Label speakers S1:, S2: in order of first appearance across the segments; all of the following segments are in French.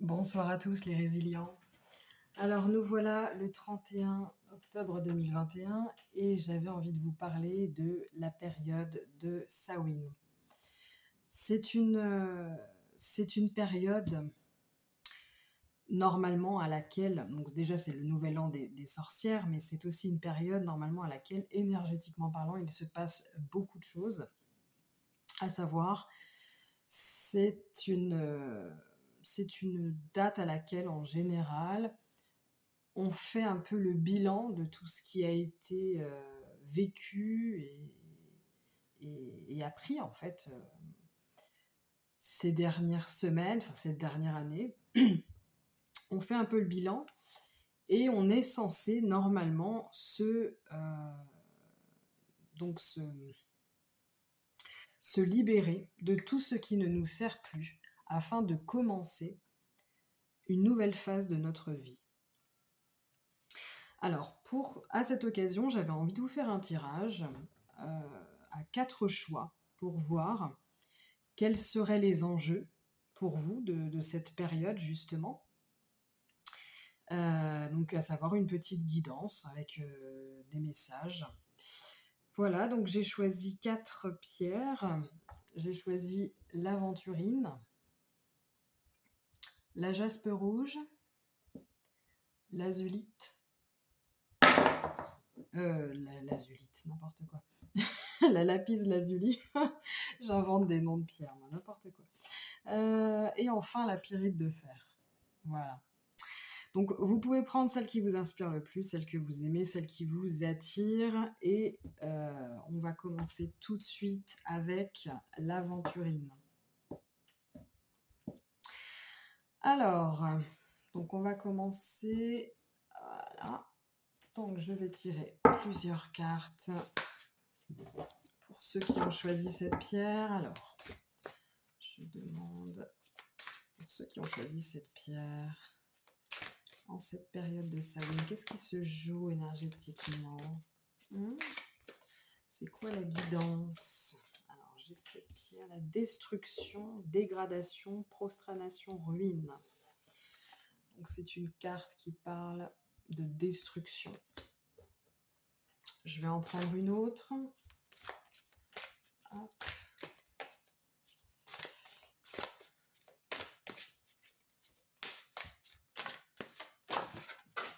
S1: Bonsoir à tous les résilients. Alors nous voilà le 31 octobre 2021 et j'avais envie de vous parler de la période de Samhain. C'est une, euh, c'est une période normalement à laquelle, donc déjà c'est le nouvel an des sorcières, mais c'est aussi une période normalement à laquelle énergétiquement parlant il se passe beaucoup de choses, à savoir c'est une, euh, c'est une date à laquelle en général on fait un peu le bilan de tout ce qui a été vécu et appris en fait ces dernières semaines, enfin cette dernière année. On fait un peu le bilan et on est censé normalement donc se libérer de tout ce qui ne nous sert plus afin de commencer une nouvelle phase de notre vie. Alors, à cette occasion, j'avais envie de vous faire un tirage à 4 choix pour voir quels seraient les enjeux pour vous de cette période, justement. Donc, à savoir une petite guidance avec des messages. Voilà, donc j'ai choisi 4 pierres. J'ai choisi l'aventurine, la jaspe rouge, l'azulite, l'azulite, n'importe quoi. La lapis lazuli. J'invente des noms de pierres, moi, n'importe quoi. Et enfin, la pyrite de fer. Voilà. Donc, vous pouvez prendre celle qui vous inspire le plus, celle que vous aimez, celle qui vous attire. Et on va commencer tout de suite avec l'aventurine. Alors, donc on va commencer. Voilà. Donc, je vais tirer plusieurs cartes pour ceux qui ont choisi cette pierre. Alors, je demande pour ceux qui ont choisi cette pierre en cette période de Samhain, qu'est-ce qui se joue énergétiquement? C'est quoi la guidance? Alors, j'ai cette pierre, la destruction, dégradation, prostranation, ruine. Donc, c'est une carte qui parle de destruction. Je vais en prendre une autre. Hop.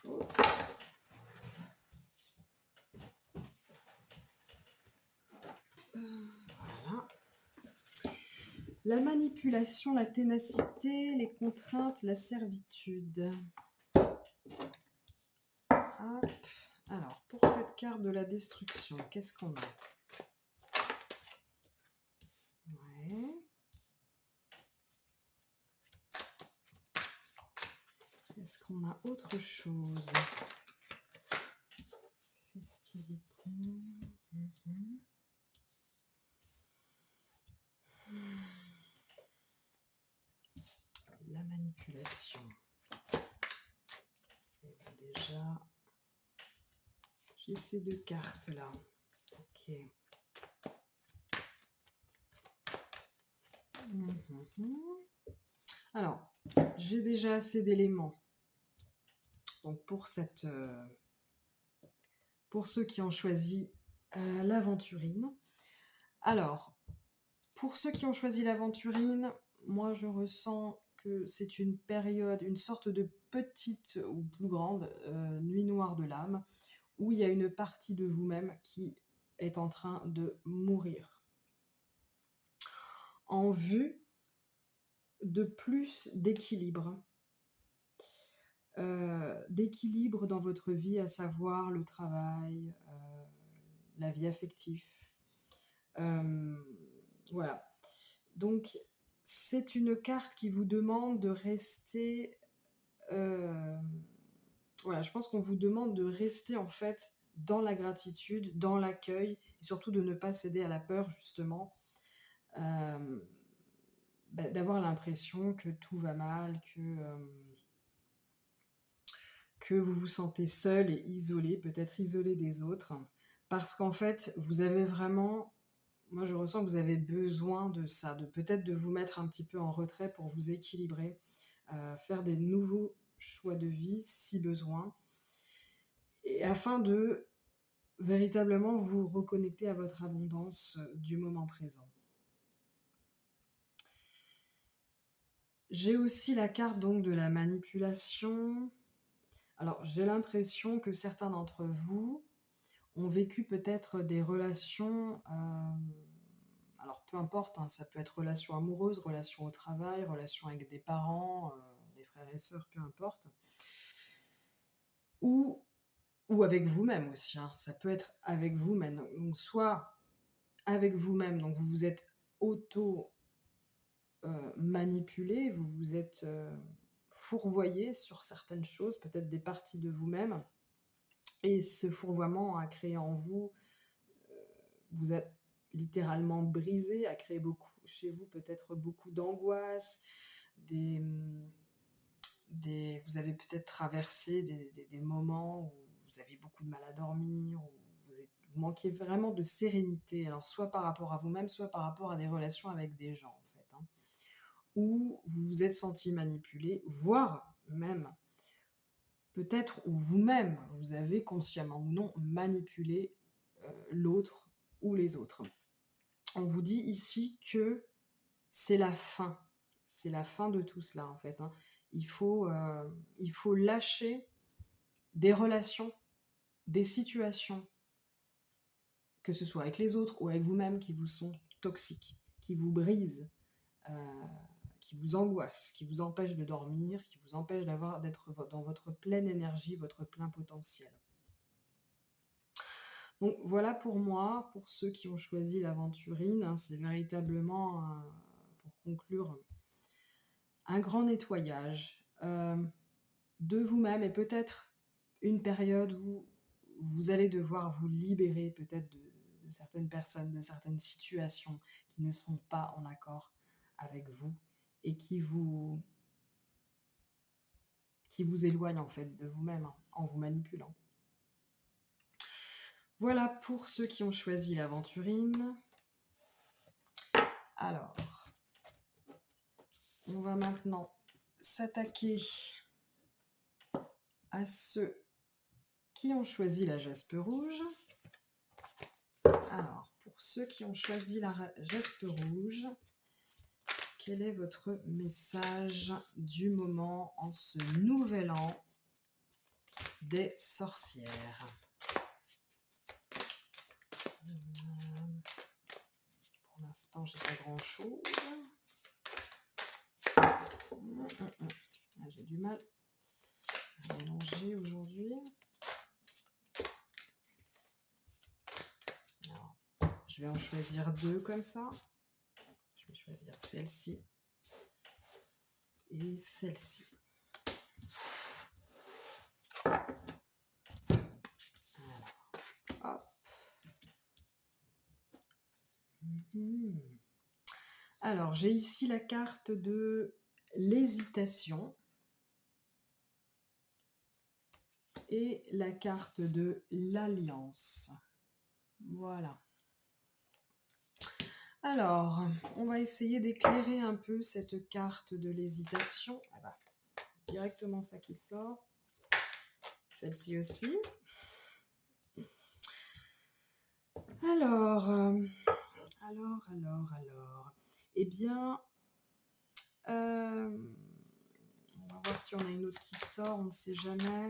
S1: Oups. Voilà. La manipulation, la ténacité, les contraintes, la servitude. Hop. Alors, pour cette carte de la destruction, qu'est-ce qu'on a? Ouais. Est-ce qu'on a autre chose? Festivité. La manipulation. Et bien déjà, j'ai ces 2 cartes là. Ok. Alors, j'ai déjà assez d'éléments. Donc pour ceux qui ont choisi l'aventurine. Alors, pour ceux qui ont choisi l'aventurine, moi je ressens que c'est une période, une sorte de petite ou plus grande nuit noire de l'âme, où il y a une partie de vous-même qui est en train de mourir, en vue de plus d'équilibre. D'équilibre dans votre vie, à savoir le travail, la vie affective. Voilà. Donc, c'est une carte qui vous demande de rester... voilà, je pense qu'on vous demande de rester en fait dans la gratitude, dans l'accueil, et surtout de ne pas céder à la peur, justement. D'avoir l'impression que tout va mal, que vous vous sentez seul et isolé, peut-être isolé des autres, parce qu'en fait, vous avez vraiment... Moi, je ressens que vous avez besoin de ça, de peut-être de vous mettre un petit peu en retrait pour vous équilibrer, faire des nouveaux choix de vie si besoin, et afin de véritablement vous reconnecter à votre abondance du moment présent. J'ai aussi la carte donc de la manipulation. Alors, j'ai l'impression que certains d'entre vous ont vécu peut-être des relations, alors peu importe, hein, ça peut être relation amoureuse, relation au travail, relation avec des parents, des frères et sœurs, peu importe, ou, ou avec vous-même aussi, hein, ça peut être avec vous-même. Donc, soit avec vous-même, donc vous vous êtes auto manipulé, vous vous êtes fourvoyé sur certaines choses, peut-être des parties de vous-même, et ce fourvoiement a créé en vous, vous a littéralement brisé, a créé beaucoup chez vous, peut-être beaucoup d'angoisse, des, vous avez peut-être traversé des moments où vous aviez beaucoup de mal à dormir, où vous manquiez vraiment de sérénité, alors soit par rapport à vous-même, soit par rapport à des relations avec des gens, en fait, hein, où vous vous êtes senti manipulé, voire même peut-être où vous-même, vous avez consciemment ou non manipulé l'autre ou les autres. On vous dit ici que c'est la fin. C'est la fin de tout cela, en fait, hein. Il faut lâcher des relations, des situations, que ce soit avec les autres ou avec vous-même, qui vous sont toxiques, qui vous brisent, euh, qui vous angoissent, qui vous empêchent de dormir, qui vous empêchent d'être dans votre pleine énergie, votre plein potentiel. Donc voilà pour moi, pour ceux qui ont choisi l'aventurine, hein, c'est véritablement, pour conclure, un grand nettoyage de vous-même, et peut-être une période où vous allez devoir vous libérer peut-être de certaines personnes, de certaines situations qui ne sont pas en accord avec vous et qui vous éloignent en fait de vous-même, hein, en vous manipulant. Voilà pour ceux qui ont choisi l'aventurine. Alors, on va maintenant s'attaquer à ceux qui ont choisi la jaspe rouge. Alors, pour ceux qui ont choisi la jaspe rouge, quel est votre message du moment en ce nouvel an des sorcières? Pour l'instant, j'ai pas grand-chose. J'ai du mal à mélanger aujourd'hui. Alors, je vais en choisir deux comme ça. Je vais choisir celle-ci et celle-ci. Alors, hop. Alors, j'ai ici la carte de l'hésitation et la carte de l'alliance. Voilà. Alors, on va essayer d'éclairer un peu cette carte de l'hésitation. Ah bah, directement ça qui sort. Celle-ci aussi. Alors. Eh bien, on va voir si on a une autre qui sort, on ne sait jamais.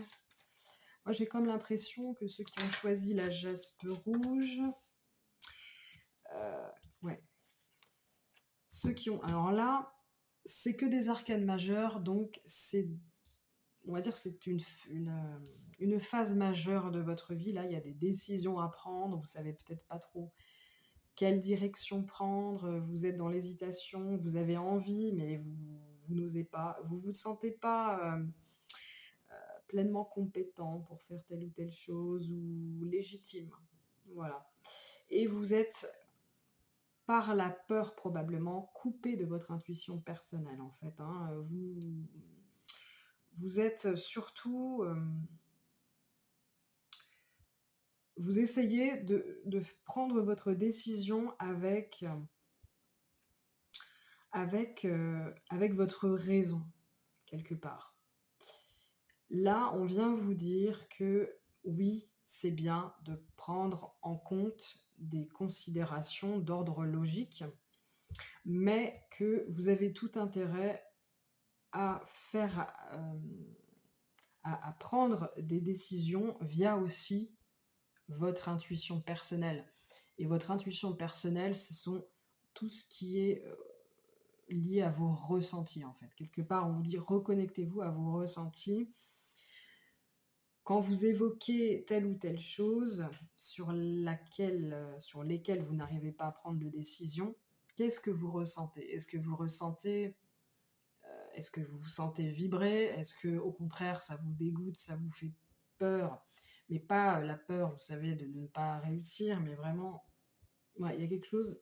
S1: Moi, j'ai comme l'impression que ceux qui ont choisi la jaspe rouge, ouais. Ceux qui ont... Alors là, c'est que des arcanes majeures, donc c'est... On va dire que c'est une phase majeure de votre vie. Là, il y a des décisions à prendre, vous savez peut-être pas trop quelle direction prendre, vous êtes dans l'hésitation, vous avez envie, mais vous n'osez pas, vous ne vous sentez pas pleinement compétent pour faire telle ou telle chose, ou légitime. Voilà. Et vous êtes, par la peur probablement, coupé de votre intuition personnelle, en fait, hein. Vous êtes surtout... vous essayez de prendre votre décision avec votre raison. quelque part. Là, on vient vous dire que oui, c'est bien de prendre en compte des considérations d'ordre logique, mais que vous avez tout intérêt à faire, à prendre des décisions via aussi votre intuition personnelle. Et votre intuition personnelle, ce sont tout ce qui est lié à vos ressentis, en fait. Quelque part, on vous dit reconnectez-vous à vos ressentis. Quand vous évoquez telle ou telle chose sur lesquelles vous n'arrivez pas à prendre de décision, qu'est-ce que vous ressentez? Est-ce que vous vous sentez vibrer? Est-ce que au contraire ça vous dégoûte, ça vous fait peur? Mais pas la peur, vous savez, de ne pas réussir, mais vraiment, ouais, il y a quelque chose,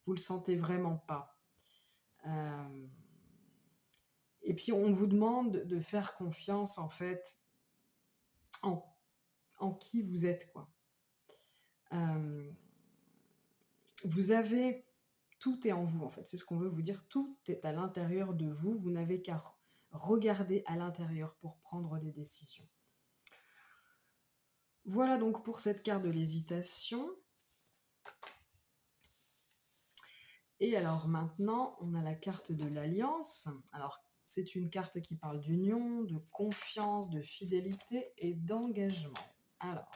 S1: vous le sentez vraiment pas. Euh, Et puis on vous demande de faire confiance en fait en, en qui vous êtes, quoi. Euh, vous avez, tout est en vous en fait, c'est ce qu'on veut vous dire, tout est à l'intérieur de vous, vous n'avez qu'à regarder à l'intérieur pour prendre des décisions. Voilà donc pour cette carte de l'hésitation. Et alors maintenant, on a la carte de l'alliance. Alors, c'est une carte qui parle d'union, de confiance, de fidélité et d'engagement. Alors,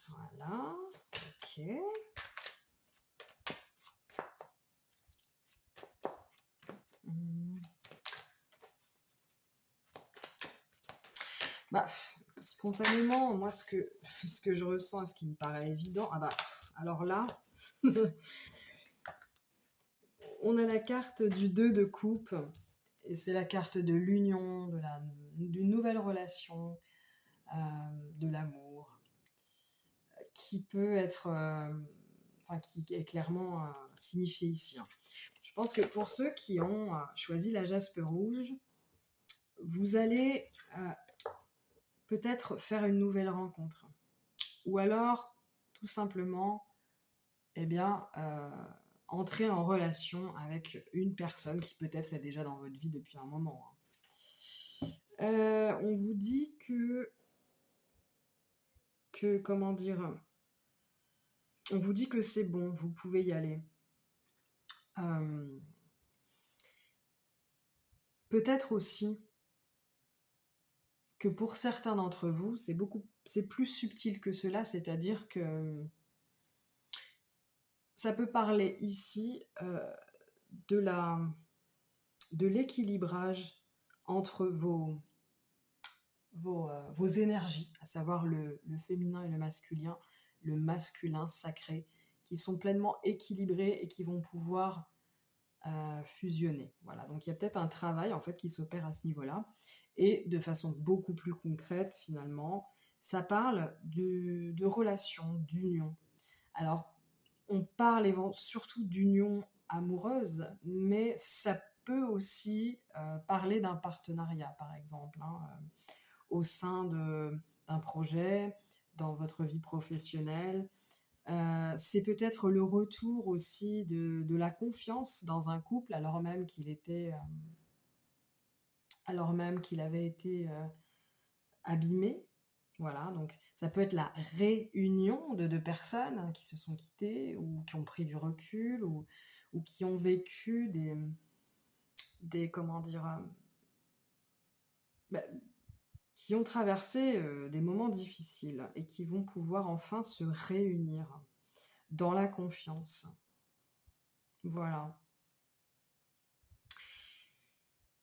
S1: voilà, ok. Bah, spontanément, moi, ce que je ressens et ce qui me paraît évident, ah bah, alors là, on a la carte du 2 de coupe, et c'est la carte de l'union, d'une nouvelle relation, de l'amour, qui peut être, enfin, qui est clairement signifié ici, hein. Je pense que pour ceux qui ont choisi la jaspe rouge, vous allez peut-être faire une nouvelle rencontre. Ou alors, tout simplement, eh bien, entrer en relation avec une personne qui peut-être est déjà dans votre vie depuis un moment, hein. On vous dit comment dire, on vous dit que c'est bon, vous pouvez y aller. Peut-être aussi que pour certains d'entre vous, c'est plus subtil que cela, c'est-à-dire que ça peut parler ici de l'équilibrage entre vos énergies, à savoir le féminin et le masculin sacré, qui sont pleinement équilibrés et qui vont pouvoir fusionner. Voilà, donc il y a peut-être un travail en fait qui s'opère à ce niveau-là. Et de façon beaucoup plus concrète, finalement, ça parle de relations, d'union. Alors, on parle surtout d'union amoureuse, mais ça peut aussi parler d'un partenariat, par exemple, hein, au sein d'un projet, dans votre vie professionnelle. C'est peut-être le retour aussi de la confiance dans un couple, alors même qu'il avait été abîmé. Voilà, donc ça peut être la réunion de deux personnes, hein, qui se sont quittées ou qui ont pris du recul ou qui ont vécu comment dire, bah, qui ont traversé des moments difficiles et qui vont pouvoir enfin se réunir dans la confiance. Voilà.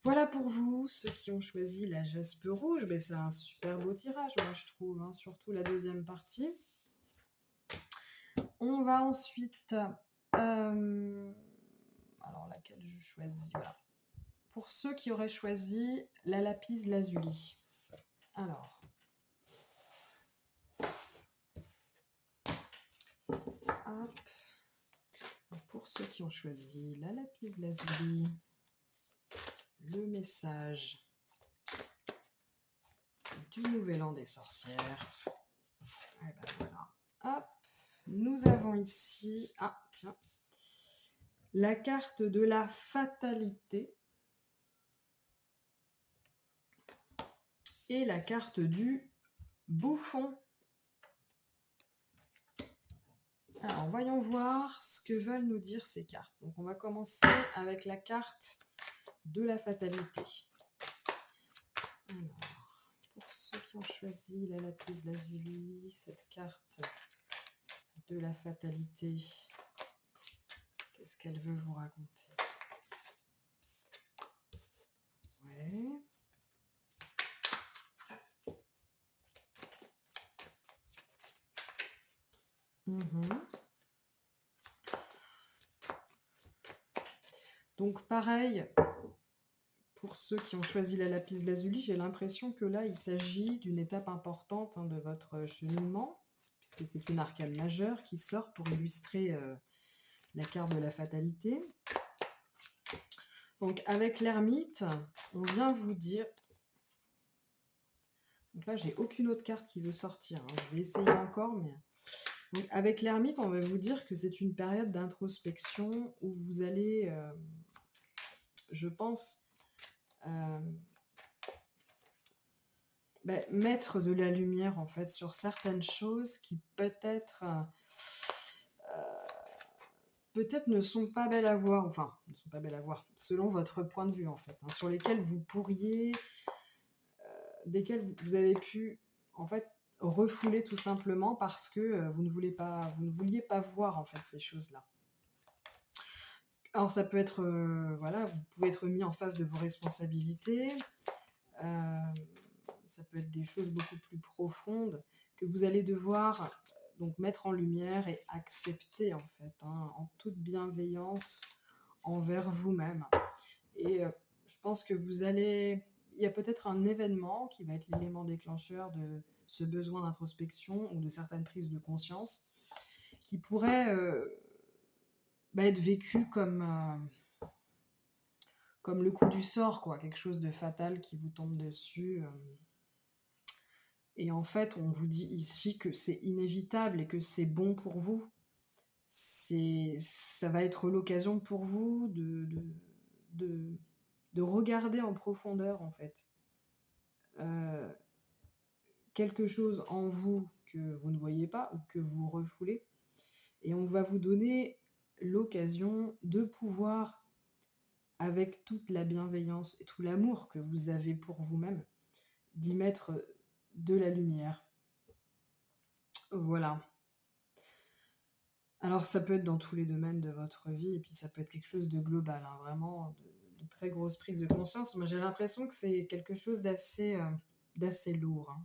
S1: Voilà pour vous, ceux qui ont choisi la jaspe rouge. Ben, c'est un super beau tirage, moi je trouve, hein, surtout la deuxième partie. On va ensuite... alors laquelle je choisis, voilà. Pour ceux qui auraient choisi la lapis lazuli. Alors... hop. Pour ceux qui ont choisi la lapis lazuli, le message du nouvel an des sorcières. Et ben voilà. Hop. Nous avons ici, tiens, la carte de la fatalité. et la carte du bouffon. Alors, voyons voir ce que veulent nous dire ces cartes. Donc, on va commencer avec la carte de la fatalité. Alors, pour ceux qui ont choisi la lapis lazuli, cette carte de la fatalité, qu'est-ce qu'elle veut vous raconter? Ouais. Donc pareil, pour ceux qui ont choisi la lapis lazuli, j'ai l'impression que là, il s'agit d'une étape importante de votre cheminement, puisque c'est une arcane majeure qui sort pour illustrer la carte de la fatalité. Donc avec l'ermite, on vient vous dire... Donc là, j'ai aucune autre carte qui veut sortir. Je vais essayer encore, mais... Donc, avec l'ermite, on va vous dire que c'est une période d'introspection où vous allez, je pense, mettre de la lumière en fait sur certaines choses qui peut-être ne sont pas belles à voir, enfin ne sont pas belles à voir selon votre point de vue en fait, sur lesquelles vous pourriez, desquelles vous avez pu en fait refouler tout simplement parce que vous ne vouliez pas voir en fait ces choses-là. Alors ça peut être, voilà, vous pouvez être mis en face de vos responsabilités, ça peut être des choses beaucoup plus profondes que vous allez devoir donc mettre en lumière et accepter en fait, en toute bienveillance envers vous-même. Et je pense que il y a peut-être un événement qui va être l'élément déclencheur de ce besoin d'introspection ou de certaines prises de conscience qui pourrait être vécu comme le coup du sort, quoi, quelque chose de fatal qui vous tombe dessus. Et en fait, on vous dit ici que c'est inévitable et que c'est bon pour vous. Ça va être l'occasion pour vous de regarder en profondeur, en fait. Quelque chose en vous que vous ne voyez pas ou que vous refoulez. Et on va vous donner l'occasion de pouvoir, avec toute la bienveillance et tout l'amour que vous avez pour vous-même, d'y mettre de la lumière. Voilà. Alors ça peut être dans tous les domaines de votre vie et puis ça peut être quelque chose de global, vraiment de très grosse prise de conscience. Moi j'ai l'impression que c'est quelque chose d'assez lourd,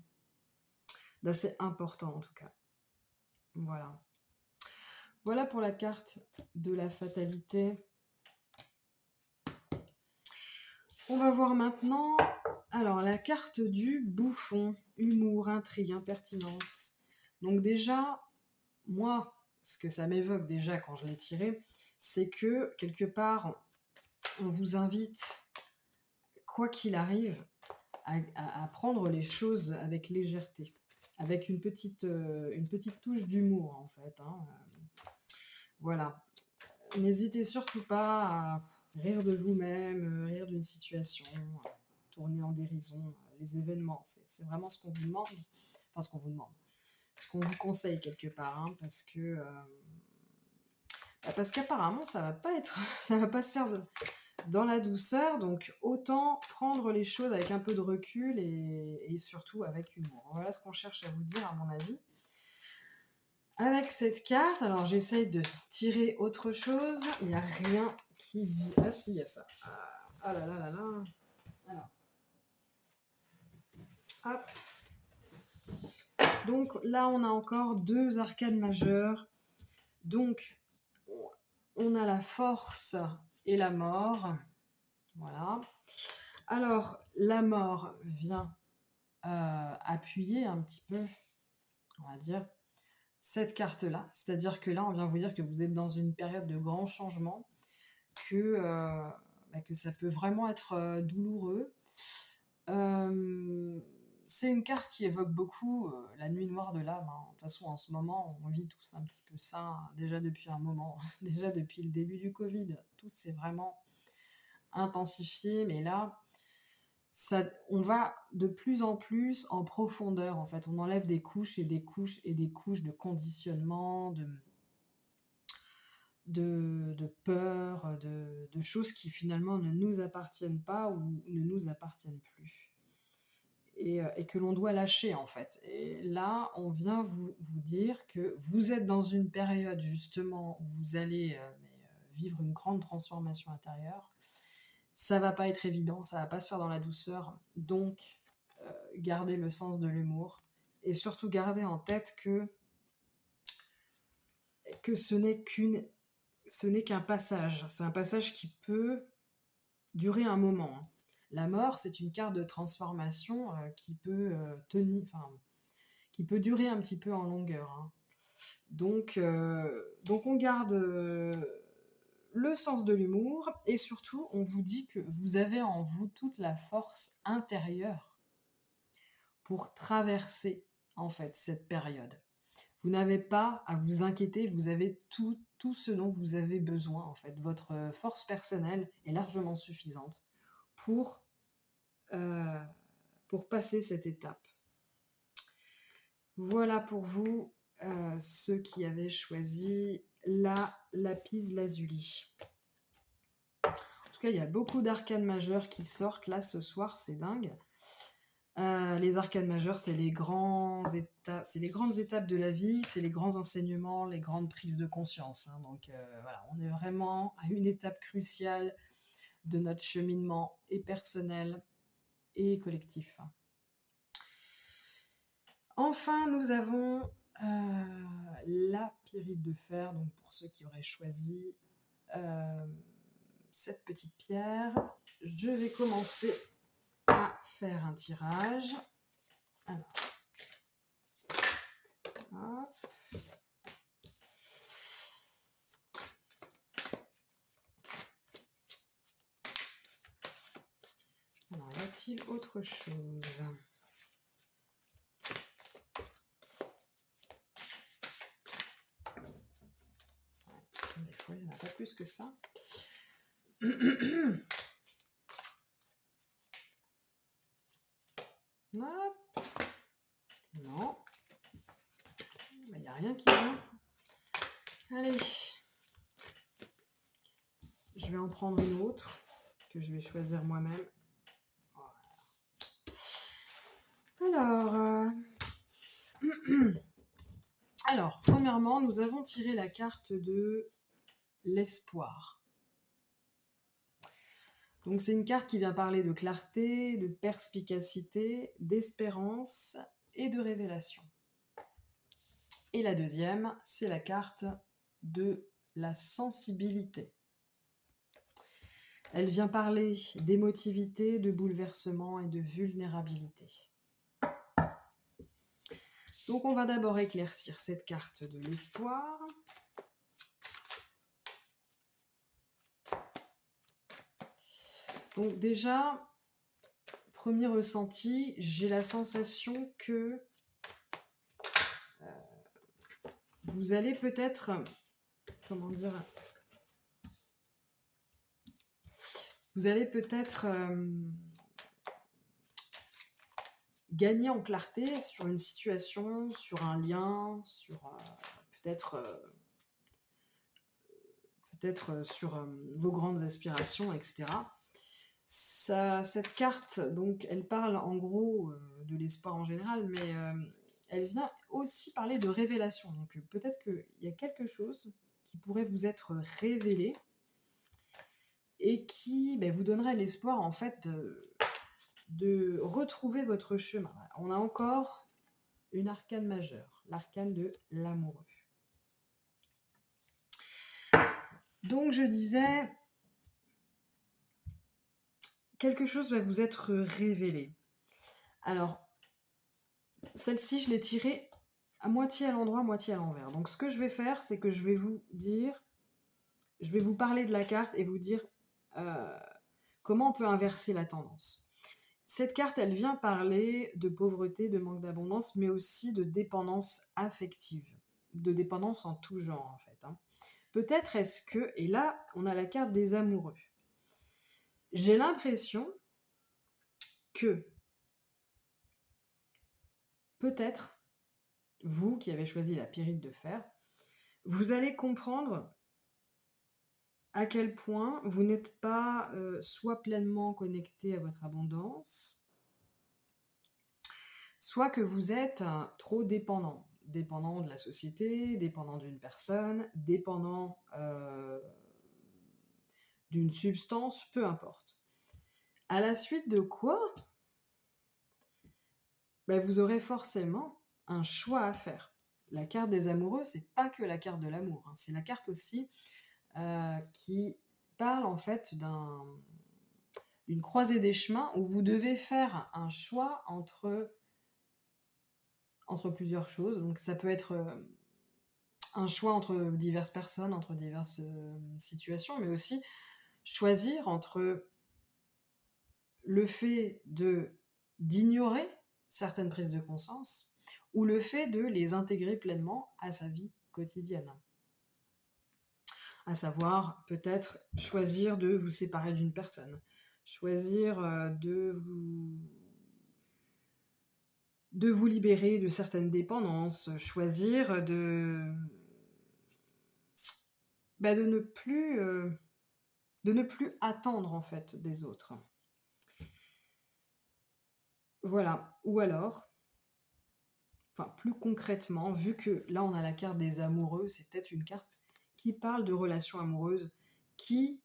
S1: d'assez important en tout cas. Voilà. Voilà pour la carte de la fatalité. On va voir maintenant, alors la carte du bouffon, humour, intrigue, impertinence. Donc déjà, moi, ce que ça m'évoque déjà quand je l'ai tiré, c'est que quelque part, on vous invite, quoi qu'il arrive, à prendre les choses avec légèreté, avec une petite touche d'humour en fait. Voilà. N'hésitez surtout pas à rire de vous-même, rire d'une situation, tourner en dérision les événements. C'est vraiment ce qu'on vous demande, enfin ce qu'on vous demande, ce qu'on vous conseille quelque part, parce qu'apparemment ça va pas se faire dans la douceur, donc autant prendre les choses avec un peu de recul et surtout avec humour. Voilà ce qu'on cherche à vous dire à mon avis. Avec cette carte, alors j'essaye de tirer autre chose, il n'y a rien qui vit. Ah si, il y a ça. Ah là là là là. Alors. Hop. Donc là, on a encore deux arcanes majeures. Donc, on a la force et la mort. Voilà. Alors, la mort vient appuyer un petit peu, on va dire, cette carte-là. C'est-à-dire que là, on vient vous dire que vous êtes dans une période de grand changement, que ça peut vraiment être douloureux. C'est une carte qui évoque beaucoup la nuit noire de l'âme. De toute façon, en ce moment, on vit tous un petit peu ça, déjà depuis un moment, déjà depuis le début du Covid. Tout s'est vraiment intensifié, mais là, on va de plus en plus en profondeur, en fait. On enlève des couches et des couches et des couches de conditionnement, de peur, de choses qui finalement ne nous appartiennent pas ou ne nous appartiennent plus. Et que l'on doit lâcher, en fait. Et là, on vient vous dire que vous êtes dans une période justement où vous allez vivre une grande transformation intérieure. Ça va pas être évident, ça va pas se faire dans la douceur. Donc, gardez le sens de l'humour et surtout gardez en tête que ce n'est qu'un passage. C'est un passage qui peut durer un moment, hein. La mort, c'est une carte de transformation qui peut qui peut durer un petit peu en longueur, hein. Donc on garde le sens de l'humour et surtout on vous dit que vous avez en vous toute la force intérieure pour traverser en fait cette période. Vous n'avez pas à vous inquiéter, vous avez tout ce dont vous avez besoin en fait. Votre force personnelle est largement suffisante pour, euh, pour passer cette étape. Voilà pour vous, ceux qui avaient choisi la lapis lazuli. En tout cas, il y a beaucoup d'arcanes majeures qui sortent là ce soir, c'est dingue. Les arcanes majeures, c'est les grandes étapes de la vie, c'est les grands enseignements, les grandes prises de conscience, hein. Donc voilà, on est vraiment à une étape cruciale de notre cheminement et personnel et collectif. Enfin, nous avons la pyrite de fer, donc pour ceux qui auraient choisi cette petite pierre, je vais commencer à faire un tirage. Alors, hop. Alors, y a-t-il autre chose ? Des fois, il n'y en a pas plus que ça. Hop. Non. Il n'y a rien qui vient. Allez. Je vais en prendre une autre que je vais choisir moi-même. Voilà. Alors, premièrement, nous avons tiré la carte de l'espoir. Donc, c'est une carte qui vient parler de clarté, de perspicacité, d'espérance et de révélation. Et la deuxième, c'est la carte de la sensibilité. Elle vient parler d'émotivité, de bouleversement et de vulnérabilité. Donc on va d'abord éclaircir cette carte de l'espoir. Donc déjà, premier ressenti, j'ai la sensation que vous allez peut-être, gagner en clarté sur une situation, sur un lien, sur peut-être sur vos grandes aspirations, etc. Cette carte, donc, elle parle en gros de l'espoir en général, mais elle vient aussi parler de révélation. Donc peut-être qu'il y a quelque chose qui pourrait vous être révélé et qui vous donnerait l'espoir en fait de retrouver votre chemin. On a encore une arcane majeure, l'arcane de l'amoureux. Donc je disais, quelque chose va vous être révélé. Alors, celle-ci, je l'ai tirée à moitié à l'endroit, moitié à l'envers. Donc ce que je vais faire, c'est que je vais vous parler de la carte et vous dire comment on peut inverser la tendance. Cette carte, elle vient parler de pauvreté, de manque d'abondance, mais aussi de dépendance affective, de dépendance en tout genre en fait, hein. Peut-être est-ce que, et là, on a la carte des amoureux. J'ai l'impression que peut-être, vous qui avez choisi la pyrite de fer, vous allez comprendre à quel point vous n'êtes pas soit pleinement connecté à votre abondance, soit que vous êtes trop dépendant. Dépendant de la société, dépendant d'une personne, dépendant d'une substance, peu importe. À la suite de quoi, ben, vous aurez forcément un choix à faire. La carte des amoureux, c'est pas que la carte de l'amour, hein. C'est la carte aussi qui parle en fait d'une croisée des chemins où vous devez faire un choix entre plusieurs choses. Donc ça peut être un choix entre diverses personnes, entre diverses situations, mais aussi choisir entre le fait d'ignorer certaines prises de conscience ou le fait de les intégrer pleinement à sa vie quotidienne. À savoir, peut-être choisir de vous séparer d'une personne, choisir de vous libérer de certaines dépendances, choisir de ne plus attendre en fait des autres. Voilà. Ou alors, enfin plus concrètement, vu que là on a la carte des amoureux, c'est peut-être une carte qui parle de relations amoureuses qui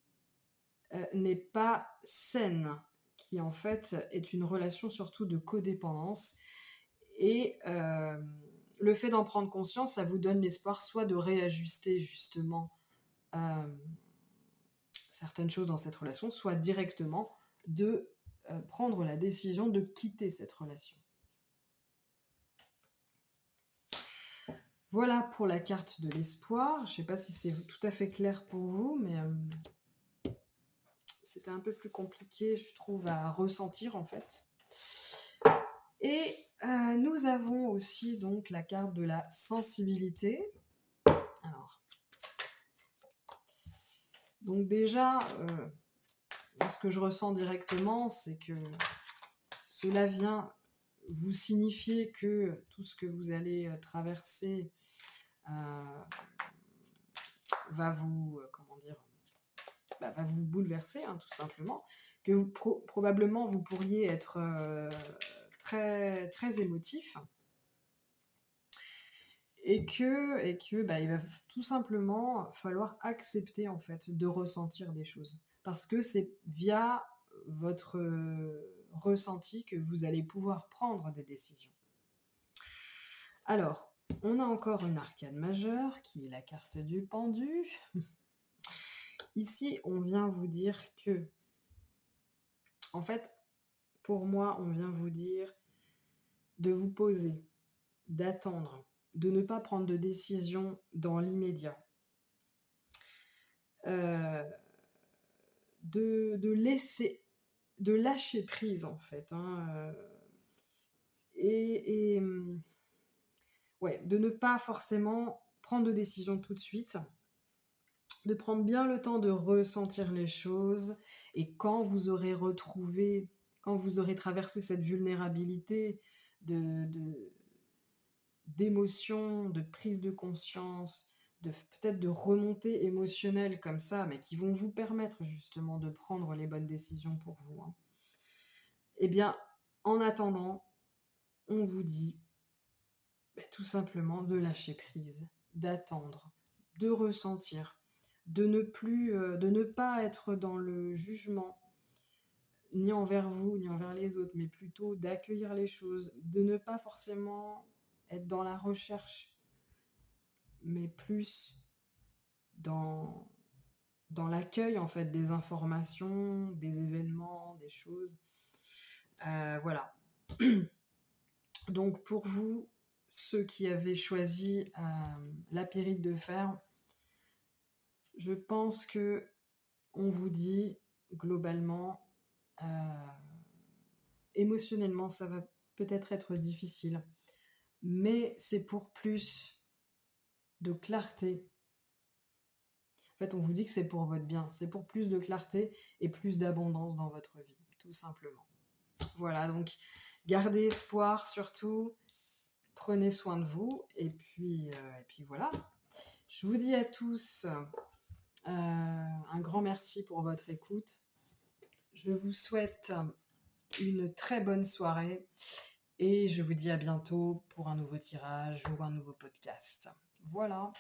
S1: n'est pas saine, qui en fait est une relation surtout de codépendance. Et le fait d'en prendre conscience, ça vous donne l'espoir soit de réajuster justement certaines choses dans cette relation, soit directement de prendre la décision de quitter cette relation. Voilà pour la carte de l'espoir. Je ne sais pas si c'est tout à fait clair pour vous, mais c'était un peu plus compliqué, je trouve, à ressentir en fait. Et nous avons aussi donc la carte de la sensibilité. Alors, donc déjà, ce que je ressens directement, c'est que cela vient vous signifier que tout ce que vous allez traverser va vous, va vous bouleverser, hein, tout simplement. Que vous, probablement vous pourriez être très, très émotif. Et que il va tout simplement falloir accepter en fait de ressentir des choses. Parce que c'est via votre ressenti que vous allez pouvoir prendre des décisions. Alors, on a encore une arcane majeure qui est la carte du pendu. Ici, on vient vous dire que, en fait, pour moi, on vient vous dire de vous poser, d'attendre, de ne pas prendre de décision dans l'immédiat. De lâcher prise en fait, hein, ouais, de ne pas forcément prendre de décision tout de suite, de prendre bien le temps de ressentir les choses, et quand vous aurez traversé cette vulnérabilité d'émotion, de prise de conscience, peut-être de remontée émotionnelle comme ça, mais qui vont vous permettre justement de prendre les bonnes décisions pour vous, hein. Eh bien, en attendant, on vous dit tout simplement de lâcher prise, d'attendre, de ressentir, de ne pas être dans le jugement, ni envers vous, ni envers les autres, mais plutôt d'accueillir les choses, de ne pas forcément être dans la recherche, mais plus dans l'accueil en fait des informations, des événements, des choses. Voilà. Donc pour vous, ceux qui avaient choisi la pyrite de fer, je pense que on vous dit globalement, émotionnellement, ça va peut-être être difficile, mais c'est pour plus de clarté. En fait, on vous dit que c'est pour votre bien, c'est pour plus de clarté et plus d'abondance dans votre vie, tout simplement. Voilà, donc gardez espoir surtout, prenez soin de vous et puis voilà. Je vous dis à tous, un grand merci pour votre écoute. Je vous souhaite une très bonne soirée et je vous dis à bientôt pour un nouveau tirage ou un nouveau podcast. Voilà.